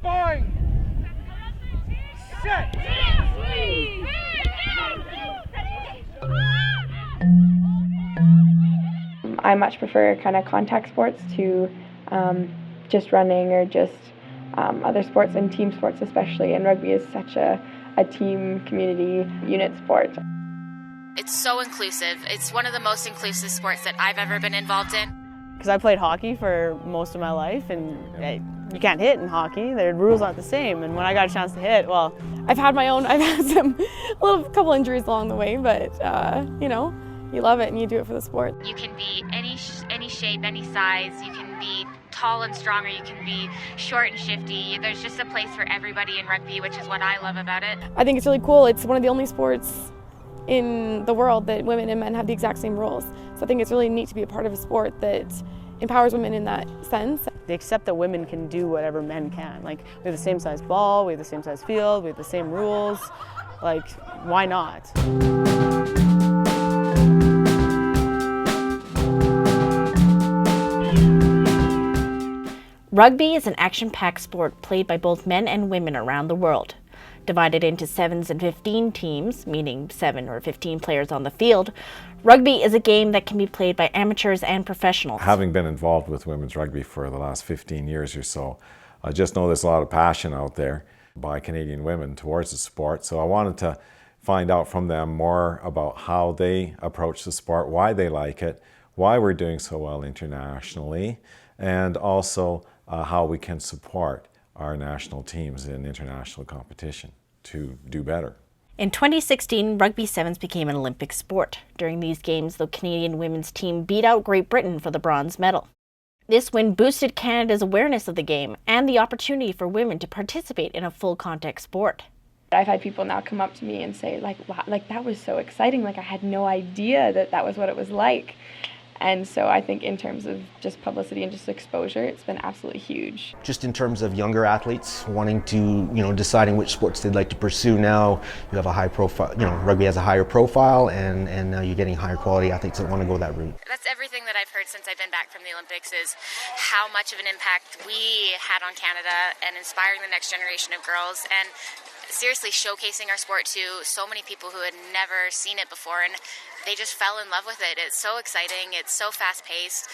Sparring. Set. I much prefer kind of contact sports to just running or just other sports and team sports especially, and rugby is such a team, community, unit sport. It's so inclusive. It's one of the most inclusive sports that I've ever been involved in. Because I played hockey for most of my life, and you can't hit in hockey. The rules aren't the same, and when I got a chance to hit, well, I've had a couple injuries along the way, but you know, you love it and you do it for the sport. You can be any shape, any size. You can be tall and strong, or you can be short and shifty. There's just a place for everybody in rugby, which is what I love about it. I think it's really cool. It's one of the only sports in the world that women and men have the exact same rules. So I think it's really neat to be a part of a sport that empowers women in that sense. They accept that women can do whatever men can. Like, we have the same size ball, we have the same size field, we have the same rules. Like, why not? Rugby is an action-packed sport played by both men and women around the world. Divided into 7s and 15 teams, meaning 7 or 15 players on the field, rugby is a game that can be played by amateurs and professionals. Having been involved with women's rugby for the last 15 years or so, I just know there's a lot of passion out there by Canadian women towards the sport. So I wanted to find out from them more about how they approach the sport, why they like it, why we're doing so well internationally, and also how we can support our national teams in international competition to do better. In 2016, Rugby Sevens became an Olympic sport. During these games, the Canadian women's team beat out Great Britain for the bronze medal. This win boosted Canada's awareness of the game and the opportunity for women to participate in a full contact sport. I've had people now come up to me and say, like, wow, like that was so exciting. Like, I had no idea that was what it was like. And so I think in terms of just publicity and just exposure, it's been absolutely huge. Just in terms of younger athletes wanting to, deciding which sports they'd like to pursue now, you have a high profile, rugby has a higher profile, and now you're getting higher quality athletes that want to go that route. That's everything that I've heard since I've been back from the Olympics, is how much of an impact we had on Canada and inspiring the next generation of girls, and seriously showcasing our sport to so many people who had never seen it before, and they just fell in love with it. It's so exciting, it's so fast-paced,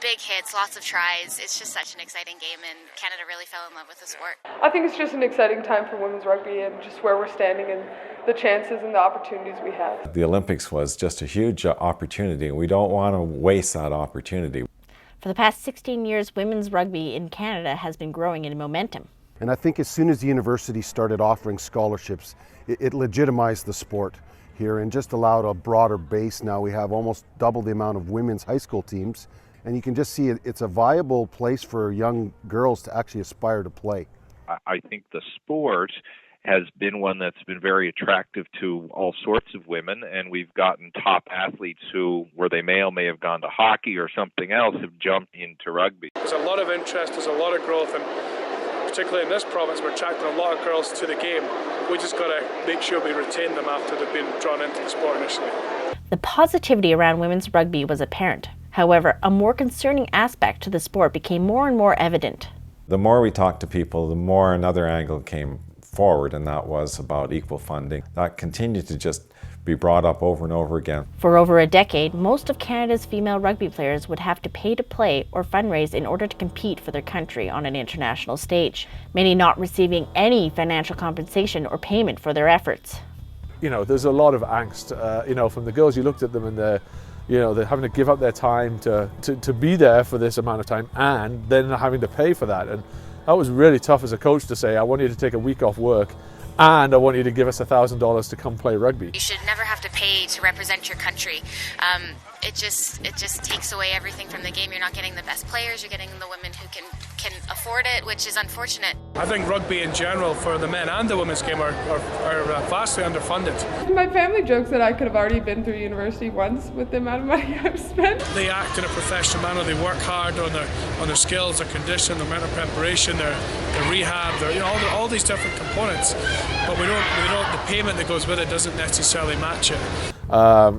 big hits, lots of tries. It's just such an exciting game, and Canada really fell in love with the sport. I think it's just an exciting time for women's rugby and just where we're standing and the chances and the opportunities we have. The Olympics was just a huge opportunity, and we don't want to waste that opportunity. For the past 16 years, women's rugby in Canada has been growing in momentum. And I think as soon as the university started offering scholarships, it legitimized the sport here and just allowed a broader base. Now we have almost double the amount of women's high school teams, and you can just see it's a viable place for young girls to actually aspire to play. I think the sport has been one that's been very attractive to all sorts of women, and we've gotten top athletes who, where they may have gone to hockey or something else, have jumped into rugby. There's a lot of interest, there's a lot of growth, and particularly in this province, we're attracting a lot of girls to the game. We just got to make sure we retain them after they've been drawn into the sport initially. The positivity around women's rugby was apparent. However, a more concerning aspect to the sport became more and more evident. The more we talked to people, the more another angle came forward, and that was about equal funding. That continued to just be brought up over and over again. For over a decade, most of Canada's female rugby players would have to pay to play or fundraise in order to compete for their country on an international stage, many not receiving any financial compensation or payment for their efforts. There's a lot of angst, from the girls. You looked at them and they're having to give up their time to be there for this amount of time, and then having to pay for that. And that was really tough as a coach to say, I want you to take a week off work and I want you to give us $1,000 to come play rugby. You should never have to pay to represent your country. It just takes away everything from the game. You're not getting the best players, you're getting the women who can afford it, which is unfortunate. I think rugby in general, for the men and the women's game, are vastly underfunded. My family jokes that I could have already been through university once with the amount of money I've spent. They act in a professional manner, they work hard on their skills, their condition, their mental preparation, their rehab, all these different components. But we don't, the payment that goes with it doesn't necessarily match it.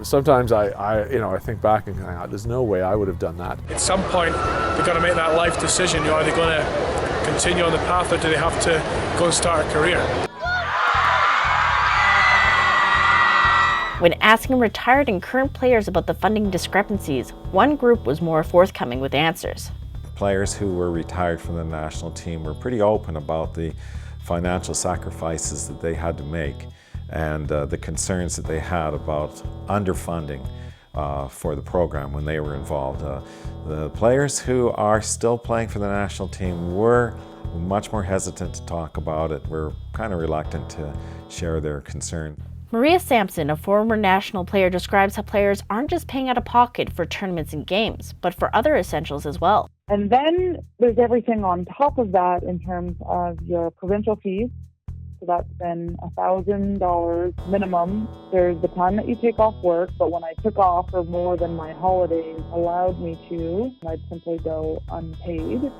Sometimes I think back and there's no way I would have done that. At some point, you've got to make that life decision. You're either going to continue on the path, or do they have to go and start a career? When asking retired and current players about the funding discrepancies, one group was more forthcoming with answers. Players who were retired from the national team were pretty open about the financial sacrifices that they had to make and the concerns that they had about underfunding for the program when they were involved. The players who are still playing for the national team were much more hesitant to talk about it, were kind of reluctant to share their concern. Maria Sampson, a former national player, describes how players aren't just paying out of pocket for tournaments and games, but for other essentials as well. And then there's everything on top of that in terms of your provincial fees. So that's been $1,000 minimum. There's the time that you take off work, but when I took off for more than my holidays allowed me to, I'd simply go unpaid.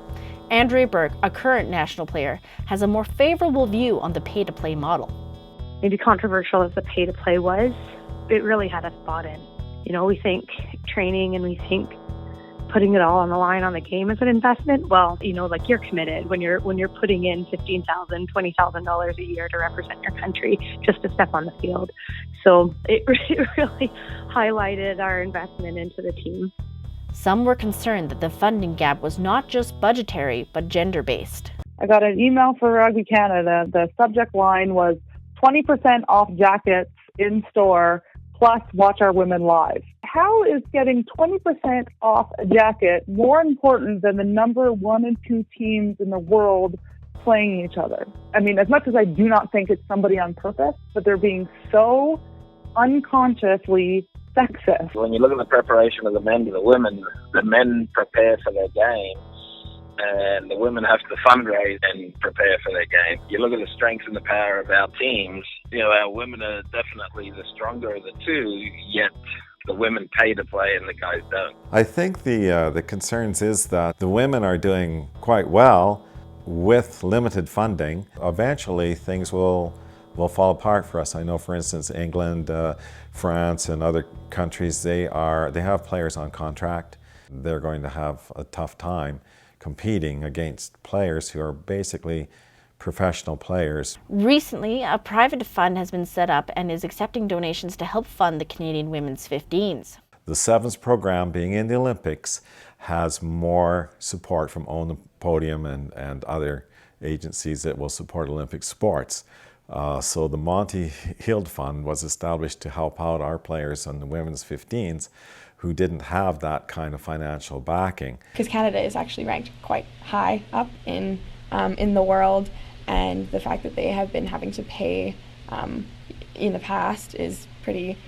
Andrea Burke, a current national player, has a more favorable view on the pay-to-play model. Maybe controversial as the pay-to-play was, it really had us bought in. You know, we think training and we think putting it all on the line on the game is an investment. Well, you know, like you're committed when you're putting in $15,000, $20,000 a year to represent your country just to step on the field. So it really highlighted our investment into the team. Some were concerned that the funding gap was not just budgetary, but gender-based. I got an email for Rugby Canada. The subject line was 20% off jackets in store, plus watch our women live. How is getting 20% off a jacket more important than the number 1 and 2 teams in the world playing each other? I mean, as much as I do not think it's somebody on purpose, but they're being so unconsciously sexist. When you look at the preparation of the men to the men prepare for their game, and the women have to fundraise and prepare for their game. You look at the strength and the power of our teams, you know, our women are definitely the stronger of the two, yet the women pay to play and the guys don't. I think the concerns is that the women are doing quite well with limited funding. Eventually things will fall apart for us. I know, for instance, England, France and other countries, they have players on contract. They're going to have a tough time competing against players who are basically professional players. Recently, a private fund has been set up and is accepting donations to help fund the Canadian women's 15s. The Sevens program, being in the Olympics, has more support from Own the Podium and other agencies that will support Olympic sports. So the Monty Hield Fund was established to help out our players on the women's 15s who didn't have that kind of financial backing. Because Canada is actually ranked quite high up in the world, and the fact that they have been having to pay in the past is pretty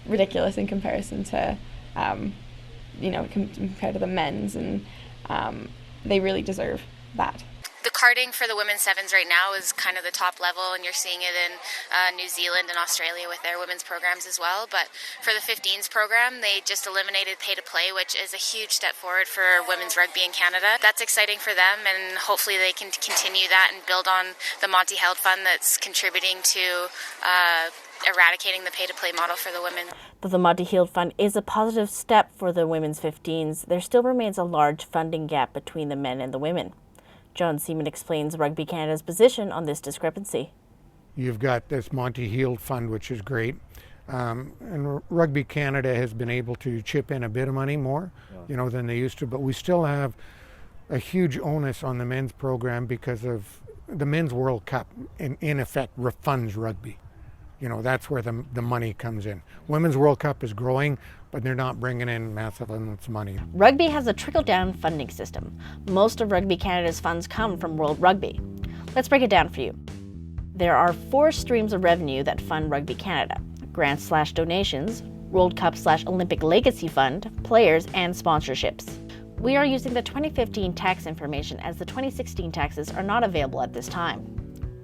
ridiculous in comparison to, compared to the men's, and they really deserve that. The karting for the women's sevens right now is kind of the top level, and you're seeing it in New Zealand and Australia with their women's programs as well. But for the 15s program, they just eliminated pay-to-play, which is a huge step forward for women's rugby in Canada. That's exciting for them, and hopefully they can continue that and build on the Monty Hield Fund that's contributing to eradicating the pay-to-play model for the women. Though the Monty Hield Fund is a positive step for the women's 15s, there still remains a large funding gap between the men and the women. John Seaman explains Rugby Canada's position on this discrepancy. You've got this Monty Hield Fund, which is great. And Rugby Canada has been able to chip in a bit of money more, than they used to, but we still have a huge onus on the men's program because of the Men's World Cup, in effect, refunds rugby. That's where the money comes in. Women's World Cup is growing, but they're not bringing in massive amounts of money. Rugby has a trickle-down funding system. Most of Rugby Canada's funds come from World Rugby. Let's break it down for you. There are 4 streams of revenue that fund Rugby Canada: grants/donations, World Cup/Olympic Legacy Fund, players, and sponsorships. We are using the 2015 tax information as the 2016 taxes are not available at this time.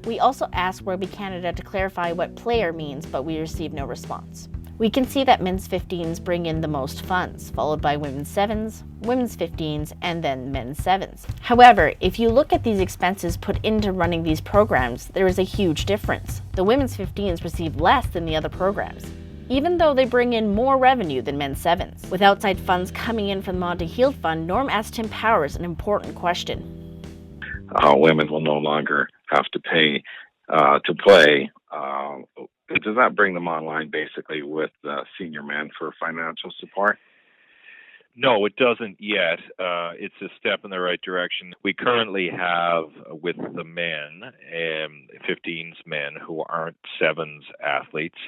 We also asked Rugby Canada to clarify what player means, but we received no response. We can see that men's 15s bring in the most funds, followed by women's 7s, women's 15s, and then men's 7s. However, if you look at these expenses put into running these programs, there is a huge difference. The women's 15s receive less than the other programs, even though they bring in more revenue than men's 7s. With outside funds coming in from the Monty Hield Fund, Norm asked Tim Powers an important question. women will no longer have to pay to play. Does that bring them online basically with senior men for financial support? No, it doesn't yet. It's a step in the right direction. We currently have, with the men, 15s men who aren't sevens athletes.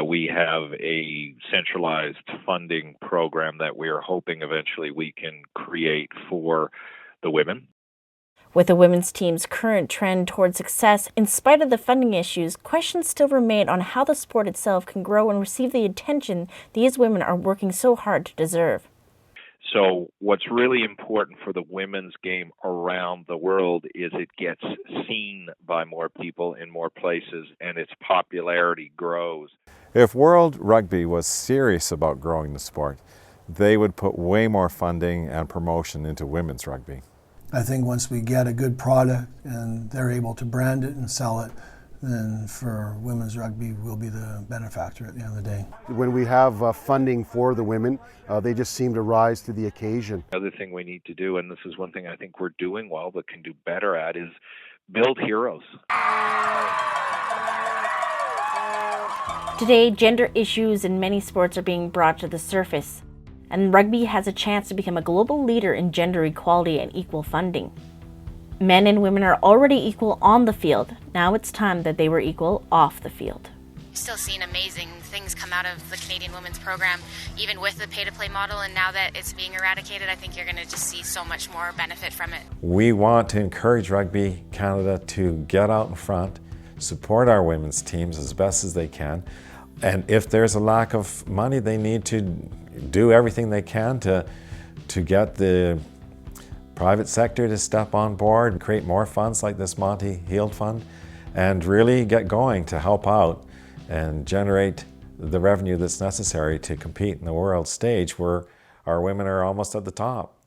We have a centralized funding program that we are hoping eventually we can create for the women. With the women's team's current trend toward success, in spite of the funding issues, questions still remain on how the sport itself can grow and receive the attention these women are working so hard to deserve. So what's really important for the women's game around the world is it gets seen by more people in more places and its popularity grows. If World Rugby was serious about growing the sport, they would put way more funding and promotion into women's rugby. I think once we get a good product and they're able to brand it and sell it, then for women's rugby, we'll be the benefactor at the end of the day. When we have funding for the women, they just seem to rise to the occasion. Another thing we need to do, and this is one thing I think we're doing well but can do better at, is build heroes. Today, gender issues in many sports are being brought to the surface, and rugby has a chance to become a global leader in gender equality and equal funding. Men and women are already equal on the field. Now it's time that they were equal off the field. We've still seen amazing things come out of the Canadian women's program, even with the pay-to-play model, and now that it's being eradicated, I think you're going to just see so much more benefit from it. We want to encourage Rugby Canada to get out in front, support our women's teams as best as they can, and if there's a lack of money, they need to do everything they can to get the private sector to step on board and create more funds like this Monty Heald Fund and really get going to help out and generate the revenue that's necessary to compete in the world stage where our women are almost at the top.